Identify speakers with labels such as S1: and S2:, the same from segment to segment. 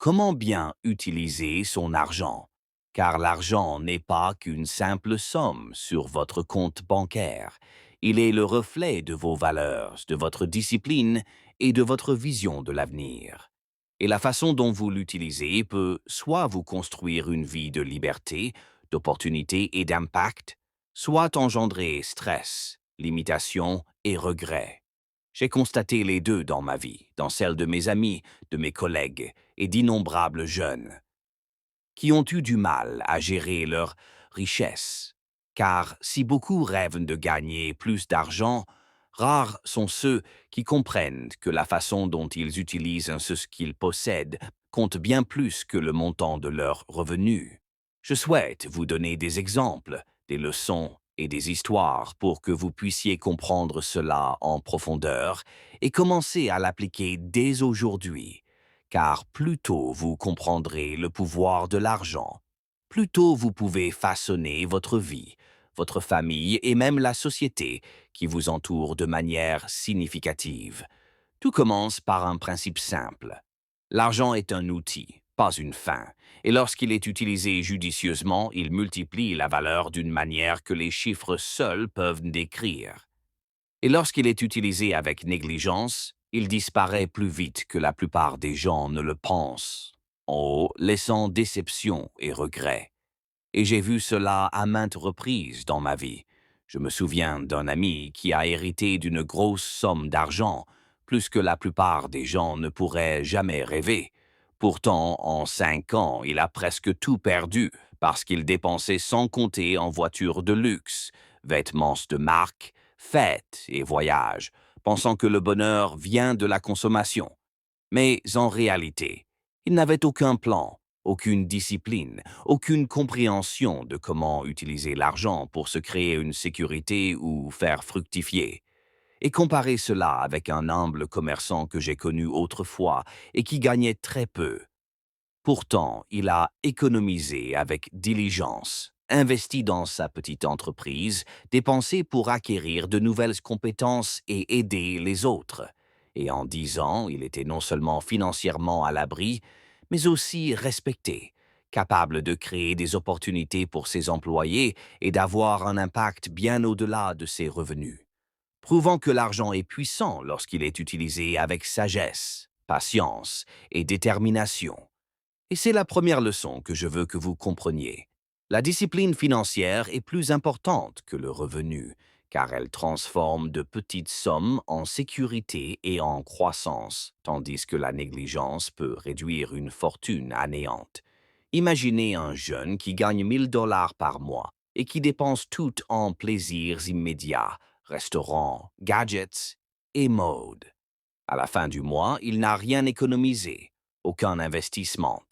S1: comment bien utiliser son argent, car l'argent n'est pas qu'une simple somme sur votre compte bancaire. Il est le reflet de vos valeurs, de votre discipline et de votre vision de l'avenir. Et la façon dont vous l'utilisez peut soit vous construire une vie de liberté, d'opportunité et d'impact, soit engendrer stress, limitation et regret. J'ai constaté les deux dans ma vie, dans celle de mes amis, de mes collègues et d'innombrables jeunes qui ont eu du mal à gérer leur richesse. Car si beaucoup rêvent de gagner plus d'argent, rares sont ceux qui comprennent que la façon dont ils utilisent ce qu'ils possèdent compte bien plus que le montant de leurs revenus. Je souhaite vous donner des exemples, des leçons et des histoires pour que vous puissiez comprendre cela en profondeur et commencer à l'appliquer dès aujourd'hui, car plus tôt vous comprendrez le pouvoir de l'argent, plus tôt vous pouvez façonner votre vie, votre famille et même la société qui vous entoure de manière significative. Tout commence par un principe simple. L'argent est un outil, pas une fin, et lorsqu'il est utilisé judicieusement, il multiplie la valeur d'une manière que les chiffres seuls peuvent décrire. Et lorsqu'il est utilisé avec négligence, il disparaît plus vite que la plupart des gens ne le pensent, laissant déception et regret. Et j'ai vu cela à maintes reprises dans ma vie. Je me souviens d'un ami qui a hérité d'une grosse somme d'argent, plus que la plupart des gens ne pourraient jamais rêver. Pourtant, en 5 ans, il a presque tout perdu parce qu'il dépensait sans compter en voitures de luxe, vêtements de marque, fêtes et voyages, pensant que le bonheur vient de la consommation. Mais en réalité, il n'avait aucun plan, aucune discipline, aucune compréhension de comment utiliser l'argent pour se créer une sécurité ou faire fructifier. Et comparer cela avec un humble commerçant que j'ai connu autrefois et qui gagnait très peu. Pourtant, il a économisé avec diligence, investi dans sa petite entreprise, dépensé pour acquérir de nouvelles compétences et aider les autres. Et en 10 ans, il était non seulement financièrement à l'abri, mais aussi respecté, capable de créer des opportunités pour ses employés et d'avoir un impact bien au-delà de ses revenus, prouvant que l'argent est puissant lorsqu'il est utilisé avec sagesse, patience et détermination. Et c'est la première leçon que je veux que vous compreniez. La discipline financière est plus importante que le revenu, car elle transforme de petites sommes en sécurité et en croissance, tandis que la négligence peut réduire une fortune à néant. Imaginez un jeune qui gagne 1 000 $ par mois et qui dépense tout en plaisirs immédiats, restaurants, gadgets et mode. À la fin du mois, il n'a rien économisé, aucun investissement.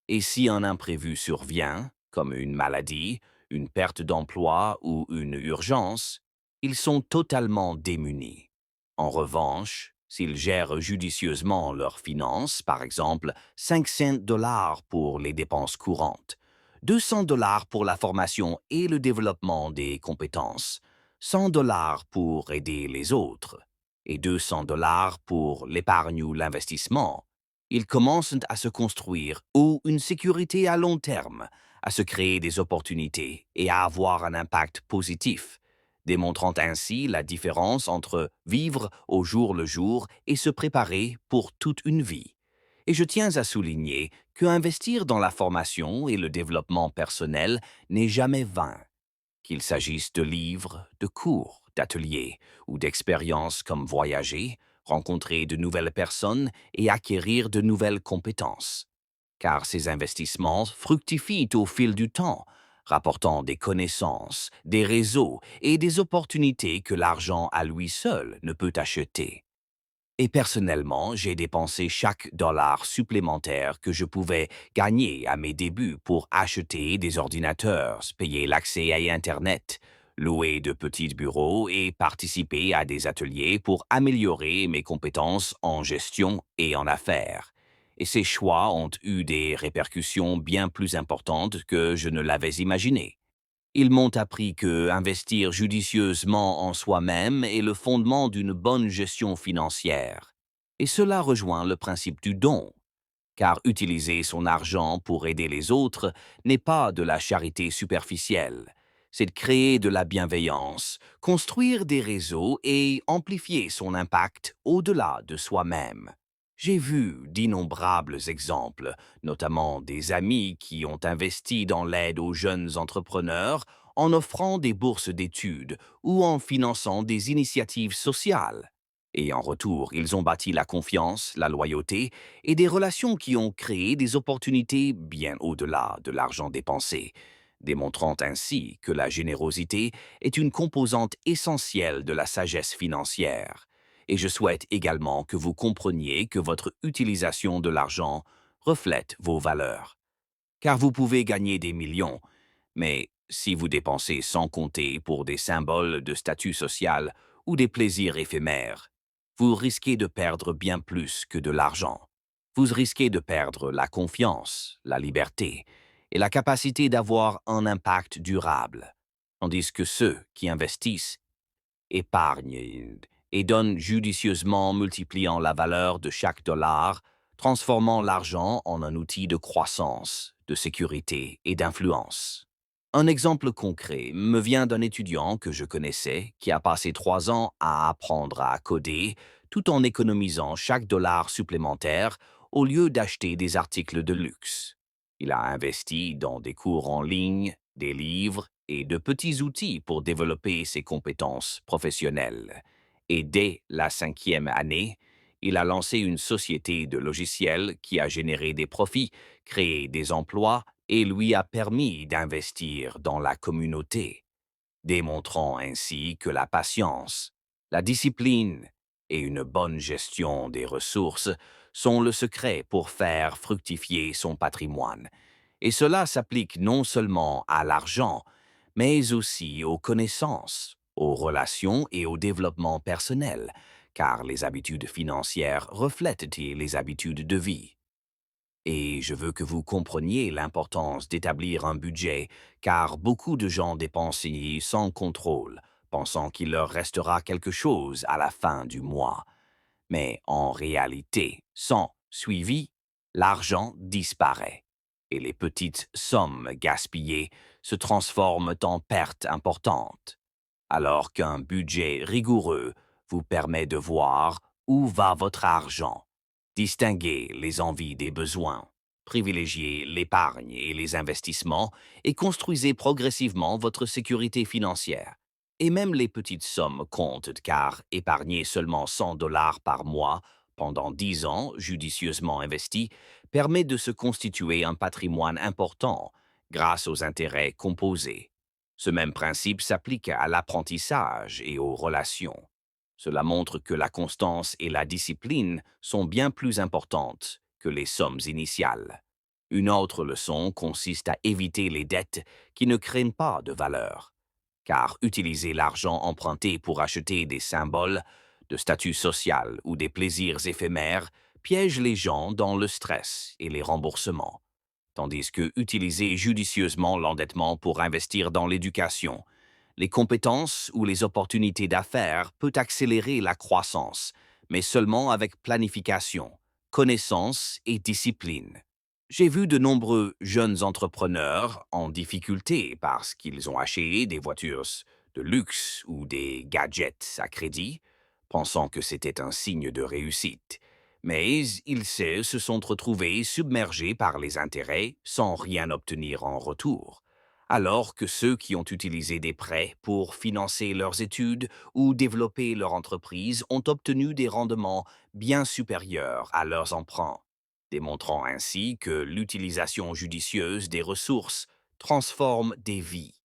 S1: Et si un imprévu survient, comme une maladie, une perte d'emploi ou une urgence, ils sont totalement démunis. En revanche, s'ils gèrent judicieusement leurs finances, par exemple 500 $ pour les dépenses courantes, 200 $ pour la formation et le développement des compétences, 100 $ pour aider les autres, et 200 $ pour l'épargne ou l'investissement, ils commencent à se construire ou une sécurité à long terme, à se créer des opportunités et à avoir un impact positif, démontrant ainsi la différence entre vivre au jour le jour et se préparer pour toute une vie. Et je tiens à souligner que investir dans la formation et le développement personnel n'est jamais vain, qu'il s'agisse de livres, de cours, d'ateliers ou d'expériences comme voyager, rencontrer de nouvelles personnes et acquérir de nouvelles compétences. Car ces investissements fructifient au fil du temps, rapportant des connaissances, des réseaux et des opportunités que l'argent à lui seul ne peut acheter. Et personnellement, j'ai dépensé chaque dollar supplémentaire que je pouvais gagner à mes débuts pour acheter des ordinateurs, payer l'accès à Internet, louer de petits bureaux et participer à des ateliers pour améliorer mes compétences en gestion et en affaires. Et ces choix ont eu des répercussions bien plus importantes que je ne l'avais imaginé. Ils m'ont appris que investir judicieusement en soi-même est le fondement d'une bonne gestion financière. Et cela rejoint le principe du don, car utiliser son argent pour aider les autres n'est pas de la charité superficielle. C'est de créer de la bienveillance, construire des réseaux et amplifier son impact au-delà de soi-même. J'ai vu d'innombrables exemples, notamment des amis qui ont investi dans l'aide aux jeunes entrepreneurs en offrant des bourses d'études ou en finançant des initiatives sociales. Et en retour, ils ont bâti la confiance, la loyauté et des relations qui ont créé des opportunités bien au-delà de l'argent dépensé, démontrant ainsi que la générosité est une composante essentielle de la sagesse financière. Et je souhaite également que vous compreniez que votre utilisation de l'argent reflète vos valeurs. Car vous pouvez gagner des millions, mais si vous dépensez sans compter pour des symboles de statut social ou des plaisirs éphémères, vous risquez de perdre bien plus que de l'argent. Vous risquez de perdre la confiance, la liberté et la capacité d'avoir un impact durable. Tandis que ceux qui investissent, épargnent et donnent judicieusement en multipliant la valeur de chaque dollar, transformant l'argent en un outil de croissance, de sécurité et d'influence. Un exemple concret me vient d'un étudiant que je connaissais qui a passé 3 ans à apprendre à coder tout en économisant chaque dollar supplémentaire au lieu d'acheter des articles de luxe. Il a investi dans des cours en ligne, des livres et de petits outils pour développer ses compétences professionnelles. Et dès la 5e année, il a lancé une société de logiciels qui a généré des profits, créé des emplois et lui a permis d'investir dans la communauté, démontrant ainsi que la patience, la discipline et une bonne gestion des ressources sont le secret pour faire fructifier son patrimoine. Et cela s'applique non seulement à l'argent, mais aussi aux connaissances, aux relations et au développement personnel, car les habitudes financières reflètent les habitudes de vie. Et je veux que vous compreniez l'importance d'établir un budget, car beaucoup de gens dépensent sans contrôle, pensant qu'il leur restera quelque chose à la fin du mois. Mais en réalité, sans suivi, l'argent disparaît et les petites sommes gaspillées se transforment en pertes importantes, alors qu'un budget rigoureux vous permet de voir où va votre argent, distinguer les envies des besoins, privilégier l'épargne et les investissements et construisez progressivement votre sécurité financière. Et même les petites sommes comptent car épargner seulement 100 dollars par mois pendant 10 ans judicieusement investis permet de se constituer un patrimoine important grâce aux intérêts composés. Ce même principe s'applique à l'apprentissage et aux relations. Cela montre que la constance et la discipline sont bien plus importantes que les sommes initiales. Une autre leçon consiste à éviter les dettes qui ne créent pas de valeur, car utiliser l'argent emprunté pour acheter des symboles de statut social ou des plaisirs éphémères piège les gens dans le stress et les remboursements, tandis que utiliser judicieusement l'endettement pour investir dans l'éducation, les compétences ou les opportunités d'affaires peut accélérer la croissance, mais seulement avec planification, connaissance et discipline. J'ai vu de nombreux jeunes entrepreneurs en difficulté parce qu'ils ont acheté des voitures de luxe ou des gadgets à crédit, pensant que c'était un signe de réussite. Mais ils se sont retrouvés submergés par les intérêts sans rien obtenir en retour, alors que ceux qui ont utilisé des prêts pour financer leurs études ou développer leur entreprise ont obtenu des rendements bien supérieurs à leurs emprunts, démontrant ainsi que l'utilisation judicieuse des ressources transforme des vies.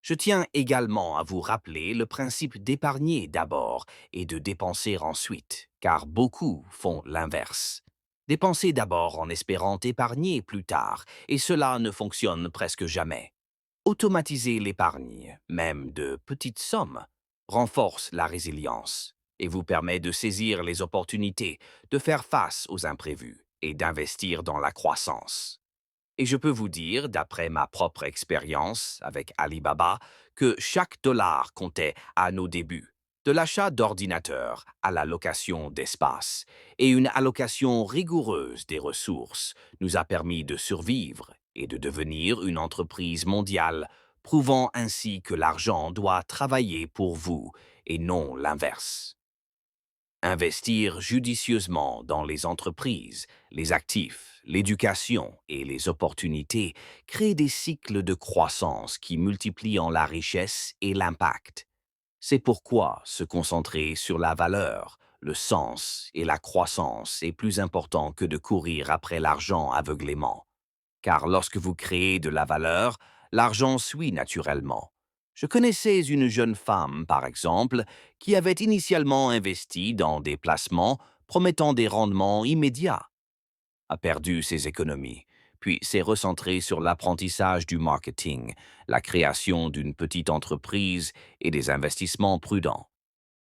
S1: Je tiens également à vous rappeler le principe d'épargner d'abord et de dépenser ensuite, car beaucoup font l'inverse. Dépenser d'abord en espérant épargner plus tard, et cela ne fonctionne presque jamais. Automatiser l'épargne, même de petites sommes, renforce la résilience et vous permet de saisir les opportunités, de faire face aux imprévus et d'investir dans la croissance. Et je peux vous dire, d'après ma propre expérience avec Alibaba, que chaque dollar comptait à nos débuts. De l'achat d'ordinateurs à la location d'espace et une allocation rigoureuse des ressources nous a permis de survivre et de devenir une entreprise mondiale, prouvant ainsi que l'argent doit travailler pour vous et non l'inverse. Investir judicieusement dans les entreprises, les actifs, l'éducation et les opportunités crée des cycles de croissance qui multiplient en la richesse et l'impact. C'est pourquoi se concentrer sur la valeur, le sens et la croissance est plus important que de courir après l'argent aveuglément. Car lorsque vous créez de la valeur, l'argent suit naturellement. Je connaissais une jeune femme, par exemple, qui avait initialement investi dans des placements promettant des rendements immédiats, a perdu ses économies, puis s'est recentrée sur l'apprentissage du marketing, la création d'une petite entreprise et des investissements prudents.